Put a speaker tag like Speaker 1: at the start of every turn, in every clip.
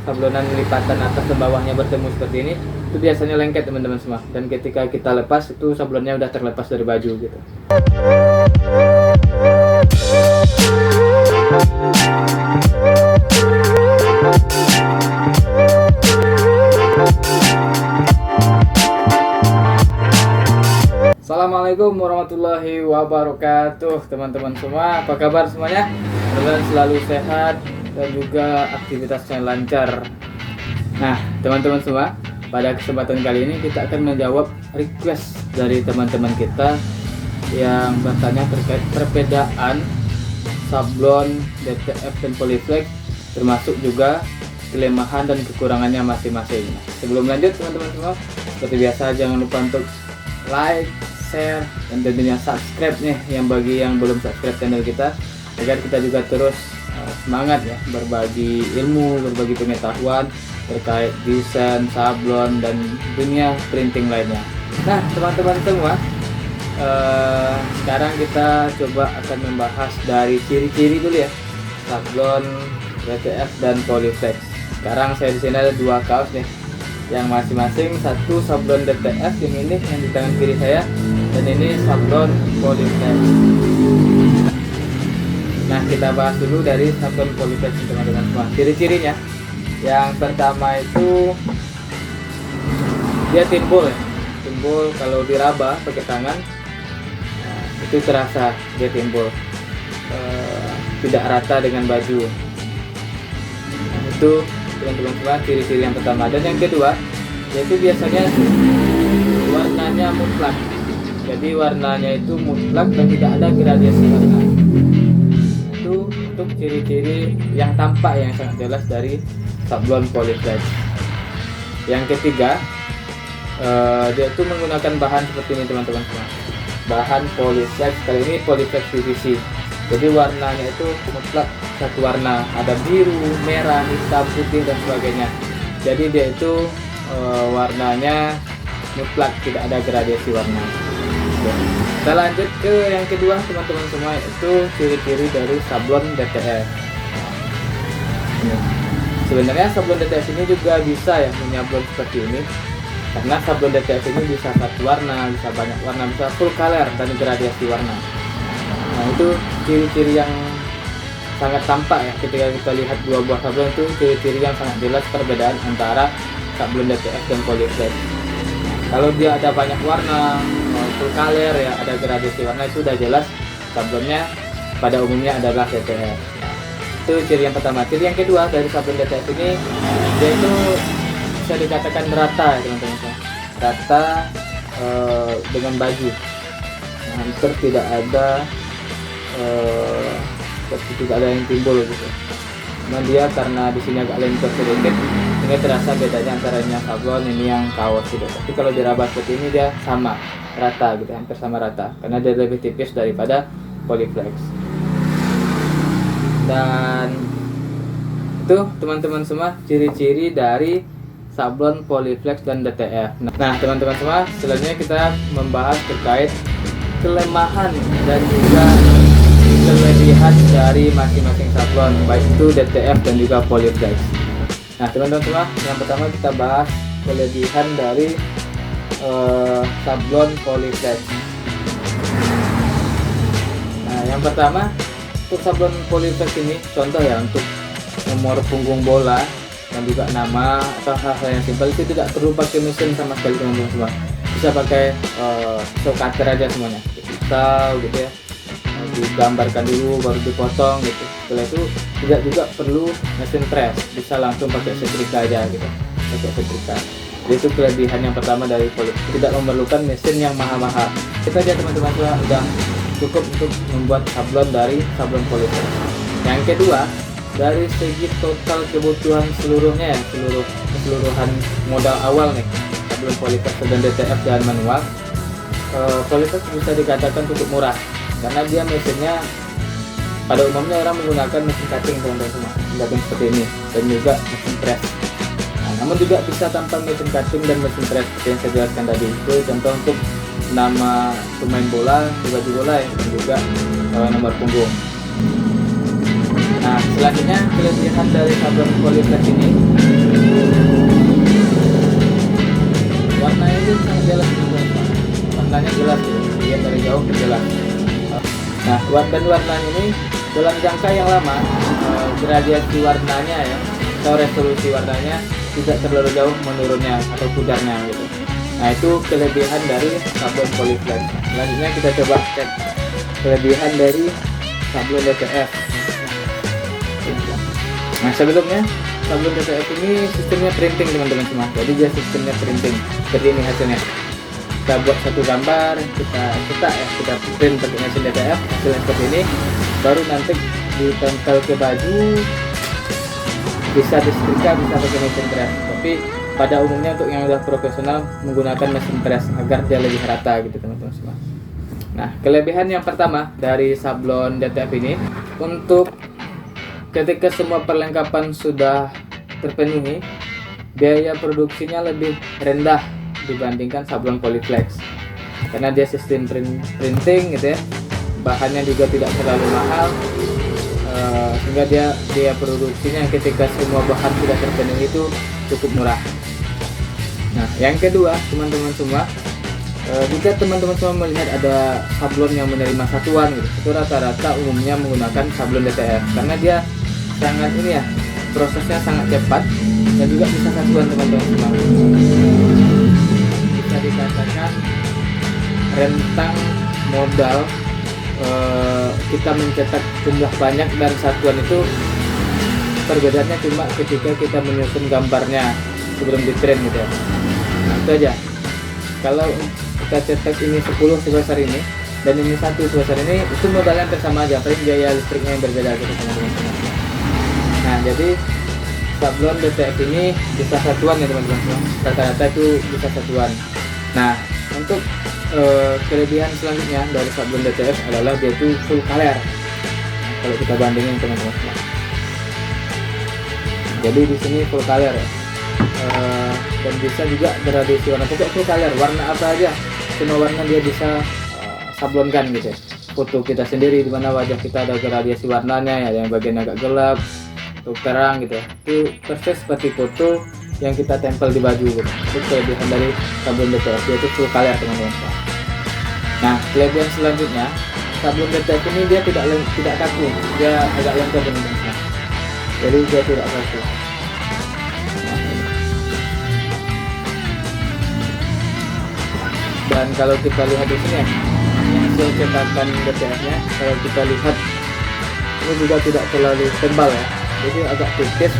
Speaker 1: sablonan lipatan atas dan bawahnya bertemu seperti ini, itu biasanya lengket teman-teman semua. Dan ketika kita lepas itu sablonnya udah terlepas dari baju gitu. Assalamualaikum warahmatullahi wabarakatuh teman-teman semua, apa kabar semuanya? Semoga selalu sehat dan juga aktivitasnya lancar. Nah teman-teman semua, pada kesempatan kali ini kita akan menjawab request dari teman-teman kita yang bertanya terkait perbedaan sablon DTF dan Polyflex, termasuk juga kelemahan dan kekurangannya masing-masing. Sebelum lanjut teman-teman semua, seperti biasa jangan lupa untuk like, share, dan tentunya subscribe nih yang bagi yang belum subscribe channel kita, agar kita juga terus semangat ya berbagi ilmu, berbagi pengetahuan terkait desain, sablon, dan dunia printing lainnya. Nah teman-teman semua, sekarang kita coba akan membahas dari ciri-ciri dulu ya sablon DTF dan Polyflex. Sekarang saya di sini ada dua kaos nih, yang masing-masing satu sablon DTF yang ini yang di tangan kiri saya, dan ini sablon Polyflex. Nah kita bahas dulu dari sablon Polyflex teman-teman semua. Ciri-cirinya, yang pertama itu dia timbul ya, timbul kalau diraba pakai tangan, nah, itu terasa dia timbul, tidak rata dengan baju. Nah, itu teman-teman semua ciri-ciri yang pertama. Dan yang kedua yaitu biasanya warnanya mutlak, jadi warnanya itu mutlak dan tidak ada gradasi warna. Itu untuk ciri-ciri yang tampak yang sangat jelas dari sablon Polyflex. Yang ketiga, dia itu menggunakan bahan seperti ini teman-teman semua, bahan Polyflex. Kali ini Polyflex PVC, jadi warnanya itu mutlak satu warna, ada biru, merah, hitam, putih, dan sebagainya. Jadi dia itu warnanya mutlak, tidak ada gradasi warna. Kita lanjut ke yang kedua teman-teman semua, itu ciri-ciri dari sablon DTF. Sebenarnya sablon DTF ini juga bisa ya menyablon seperti ini, karena sablon DTF ini bisa satu warna, bisa banyak warna, bisa full color dan gradasi warna. Nah itu ciri-ciri yang sangat tampak ya ketika kita lihat dua buah sablon, itu ciri-ciri yang sangat jelas perbedaan antara sablon DTF dan Polyflex. Kalau dia ada banyak warna, full color ya, ada gradasi warna, itu udah jelas sablonnya pada umumnya adalah DTF. Itu ciri yang pertama. Ciri yang kedua dari sablon DTF ini, yaitu bisa dikatakan rata ya teman-teman, rata dengan baju, hampir tidak ada yang timbul gitu. Cuman dia karena di sini agak lentur sedikit, ini terasa bedanya antara yang sablon ini yang kaos gitu. Tapi kalau diraba seperti ini dia sama rata gitu, hampir sama rata, karena dia lebih tipis daripada Polyflex. Dan itu teman-teman semua ciri-ciri dari sablon Polyflex dan DTF. Nah teman-teman semua, selanjutnya kita membahas terkait kelemahan dan juga kelebihan dari masing-masing sablon, baik itu DTF dan juga Polyflex. Nah teman-teman semua, yang pertama kita bahas kelebihan dari sablon Polyflex. Nah yang pertama, untuk sablon Polyflex ini contoh ya, untuk nomor punggung bola dan juga nama atau hal-hal yang simpel itu tidak perlu pakai mesin sama sekali teman-teman semua. Bisa pakai pisau cutter aja semuanya, pisau gitu ya, digambarkan dulu baru dipotong gitu. Setelah itu tidak juga perlu mesin press, bisa langsung pakai setrika aja gitu, pakai setrika. Jadi itu kelebihan yang pertama dari Polyflex, tidak memerlukan mesin yang mahal-mahal. Kita aja teman-teman udah cukup untuk membuat sablon dari sablon Polyflex. Yang kedua, dari segi total kebutuhan seluruhnya ya, keseluruhan modal awal nih sablon Polyflex dan DTF dan manual, Polyflex bisa dikatakan cukup murah, karena dia mesinnya pada umumnya orang menggunakan mesin cutting teman-teman semua, cutting seperti ini, dan juga mesin press. Nah, namun juga bisa tanpa mesin cutting dan mesin press seperti yang saya jelaskan tadi. Itu contoh untuk nama pemain bola, baju bola ya, dan juga nomor punggung. Nah selanjutnya kelebihan dari sablon Polyflex ini, jelas teman-teman. Warnanya jelas gitu, lihat dari jauh jelas. Nah, warnanya ini dalam jangka yang lama, gradiasi warnanya ya atau resolusi warnanya tidak terlalu jauh menurunnya atau pudarnya gitu. Nah, itu kelebihan dari sablon Polyflex. Selanjutnya kita coba cek kelebihan dari sablon DTF. Nah, sebelumnya sablon DTF ini sistemnya printing teman-teman semua. Jadi dia sistemnya printing. Seperti ini hasilnya. Kita buat satu gambar, kita cetak ya, kita print pakai mesin DTF, hasilnya seperti ini. Baru nanti ditempel ke baju, bisa disetrika, bisa pakai mesin press. Tapi pada umumnya untuk yang sudah profesional menggunakan mesin press agar dia lebih rata gitu teman-teman semua. Nah, kelebihan yang pertama dari sablon DTF ini, untuk ketika semua perlengkapan sudah terpenuhi, biaya produksinya lebih rendah dibandingkan sablon Polyflex karena dia sistem printing gitu ya, bahannya juga tidak terlalu mahal, sehingga dia produksinya ketika semua bahan sudah terpenuhi itu cukup murah. Nah, yang kedua teman-teman semua, jika teman-teman semua melihat ada sablon yang menerima satuan gitu, itu rata-rata umumnya menggunakan sablon DTF karena dia sangat ini ya, prosesnya sangat cepat dan juga bisa satuan teman-teman semua. Bisa dikatakan rentang modal kita mencetak jumlah banyak dan satuan itu perbedaannya cuma ketika kita menyusun gambarnya sebelum di print gitu ya. Nah, itu aja. Kalau kita cetak ini 10 sebesar ini dan ini 1 sebesar ini, itu modalnya hampir sama aja, paling biaya listriknya yang berbeda gitu teman-teman. Nah, jadi sablon DTF ini bisa satuan ya teman-teman, rata-rata itu bisa satuan. Nah, untuk kelebihan selanjutnya dari sablon DTF adalah dia itu full color kalau kita bandingin teman-teman. Jadi di sini full color ya. Dan bisa juga gradasi warna, pokoknya full color, warna apa aja semua warna dia bisa sablonkan gitu ya. Foto kita sendiri di mana wajah kita ada gradasi warnanya ya, yang bagian agak gelap atau terang gitu ya, itu persis seperti foto yang kita tempel di baju gitu. Itu kelebihan dari sablon DTF, yaitu full color teman-teman. Nah, kelebihan selanjutnya, sablon DTF ini dia tidak kaku, dia agak lengket teman-teman. Jadi dia tidak kaku. Dan kalau kita lihat di sini ya, hasil cetakan DTF-nya, kalau kita lihat ini juga tidak terlalu tebal ya, jadi agak tipis,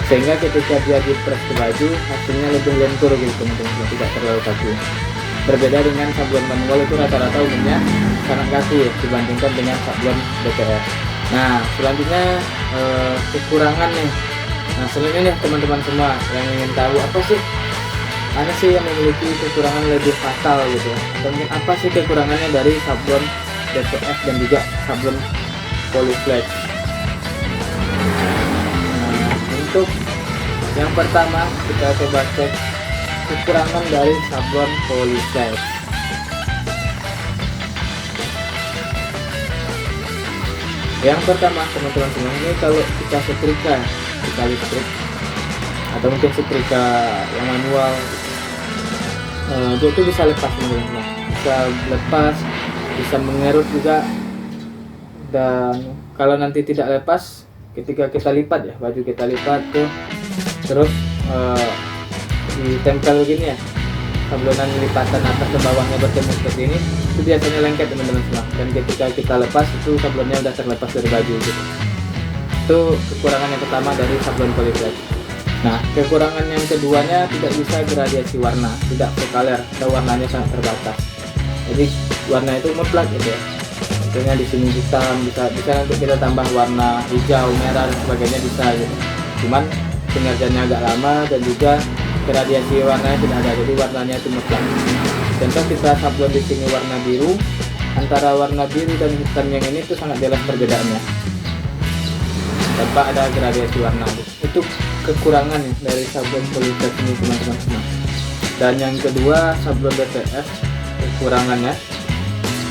Speaker 1: sehingga ketika dia di press ke baju hasilnya lebih lentur gitu teman-teman, tidak terlalu kaku. Berbeda dengan sablon manual, itu rata-rata umumnya sangat kaku ya, dibandingkan dengan sablon DTF. Nah, selanjutnya kekurangan nih. Nah, selanjutnya nih teman-teman semua yang ingin tahu apa sih mana sih yang memiliki kekurangan lebih fatal gitu ya, atau mungkin apa sih kekurangannya dari sablon DTF dan juga sablon Polyflex. Nah, untuk yang pertama kita coba cek kekurangan dari sablon Polyflex. Yang pertama teman-teman semua, ini kalau kita setrika listrik atau mungkin setrika yang manual, dia itu bisa lepas teman-teman, bisa lepas, bisa mengerut juga. Dan kalau nanti tidak lepas, ketika kita lipat ya, baju kita lipat tuh, terus ditempel gini ya, sablonan lipatan atas ke bawahnya bertemu seperti ini, itu biasanya lengket teman-teman semua. Dan ketika kita lepas, itu sablonnya udah terlepas dari baju gitu. Itu kekurangan yang pertama dari sablon Polyflex. Nah, kekurangan yang keduanya, tidak bisa gradasi warna, tidak full color, atau warnanya sangat terbatas. Jadi warna itu mutlak gitu ya. Contohnya di sini hitam, bisa nanti kita tambah warna hijau, merah dan sebagainya bisa gitu. Cuman pengerjaannya agak lama dan juga gradasi warnanya tidak ada, jadi warnanya itu mutlak. Contoh kita sablon di sini warna biru, antara warna biru dan hitam yang ini tuh sangat jelas perbedaannya, tanpa ada gradasi warna. Itu kekurangan ya dari sablon Polyflex ini teman-teman semua. Dan yang kedua, sablon DTF kekurangannya,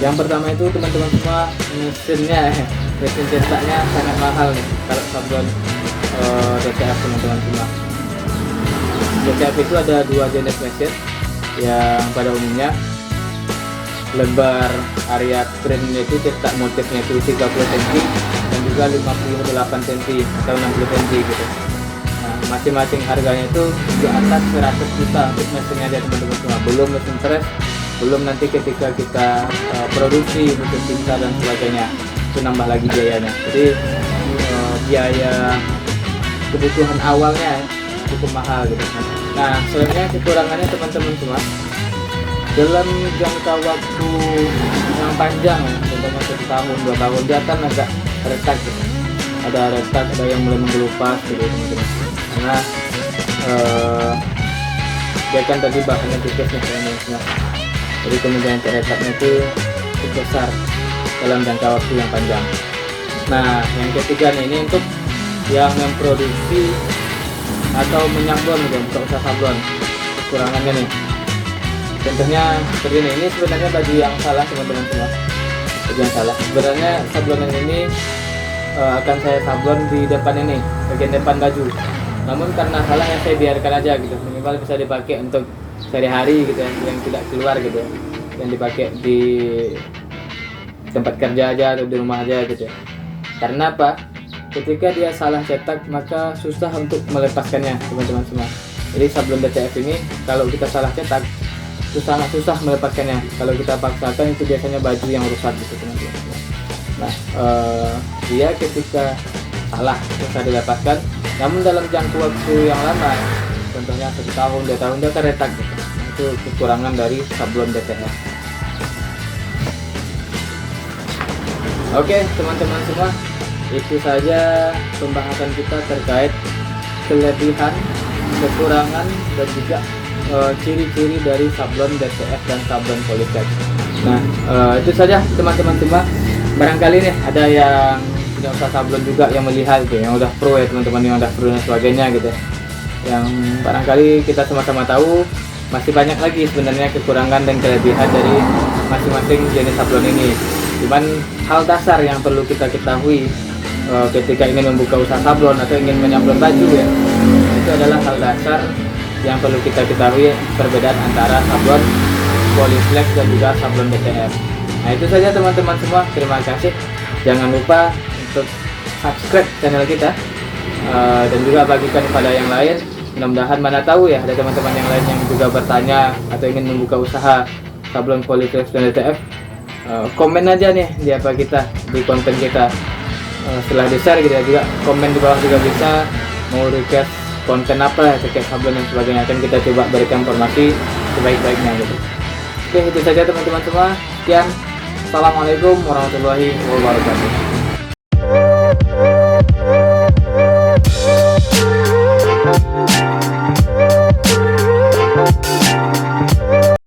Speaker 1: yang pertama itu teman-teman semua, mesin cetaknya sangat mahal nih kalau sablon DTF teman-teman semua. DTF itu ada dua jenis mesin, yang pada umumnya lebar area printnya itu cetak motifnya itu 30 cm dan juga 58 cm atau 60 cm gitu. Nah, masing-masing harganya itu di atas 100 juta untuk mesinnya aja teman-teman semua, belum mesin press, belum nanti ketika kita produksi butuh tinta dan sebagainya, itu nambah lagi biayanya. Jadi biaya kebutuhan awalnya cukup mahal gitu. Nah, sebenarnya kekurangannya teman-teman semua dalam jangka waktu yang panjang ya, contohnya 1 tahun 2 tahun dia akan agak retak gitu. Ada retak, ada yang mulai menggelupas gitu teman-teman, karena dia kan tadi bahannya tipis nih teman-teman. Jadi kemungkinan retaknya itu cukup besar dalam jangka waktu yang panjang. Nah, yang ketiga nih, ini untuk yang memproduksi atau menyablon gitu, untuk usaha sablon. Kekurangannya nih, contohnya seperti ini sebenarnya baju yang salah teman-teman semua, baju yang salah. Sebenarnya sablonan ini akan saya sablon di depan ini, bagian depan baju. Namun karena salah ya saya biarkan aja gitu, minimal bisa dipakai untuk sehari-hari gitu, yang tidak keluar gitu, yang dipakai di tempat kerja aja atau di rumah aja gitu. Karena apa? Ketika dia salah cetak maka susah untuk melepaskannya teman-teman semua. Jadi sablon DTF ini kalau kita salah cetak itu sangat susah melepaskannya. Kalau kita paksakan itu biasanya baju yang rusak gitu teman-teman. Nah, dia ketika salah susah dilepaskan, namun dalam jangka waktu yang lama, contohnya 1 tahun 2 tahun dia akan retak gitu. Itu kekurangan dari sablon DTF. Oke teman-teman semua, itu saja pembahasan kita terkait kelebihan, kekurangan dan juga ciri-ciri dari sablon DTF dan sablon Polyflex. Nah, itu saja teman-teman semua. Barangkali nih ada yang punya usaha sablon juga yang melihat gitu, yang udah pro ya teman-teman, yang udah pro dan sebagainya gitu. Yang barangkali kita sama-sama tahu masih banyak lagi sebenarnya kekurangan dan kelebihan dari masing-masing jenis sablon ini. Cuman hal dasar yang perlu kita ketahui ketika ingin membuka usaha sablon atau ingin menyablon baju ya, itu adalah hal dasar yang perlu kita ketahui, perbedaan antara sablon Polyflex dan juga sablon DTF. Nah, itu saja teman-teman semua, terima kasih. Jangan lupa untuk subscribe channel kita dan juga bagikan kepada yang lain. Mudah-mudahan, mana tahu ya ada teman-teman yang lain yang juga bertanya atau ingin membuka usaha sablon Polyflex dan DTF. Komen aja nih di apa kita, di konten kita. Setelah di-share gitu ya, juga komen di bawah juga bisa, mau request konten apa terkait sablon dan sebagainya, akan kita coba berikan informasi sebaik-baiknya gitu. Oke, itu saja teman-teman semua. Sekian, assalamualaikum warahmatullahi wabarakatuh.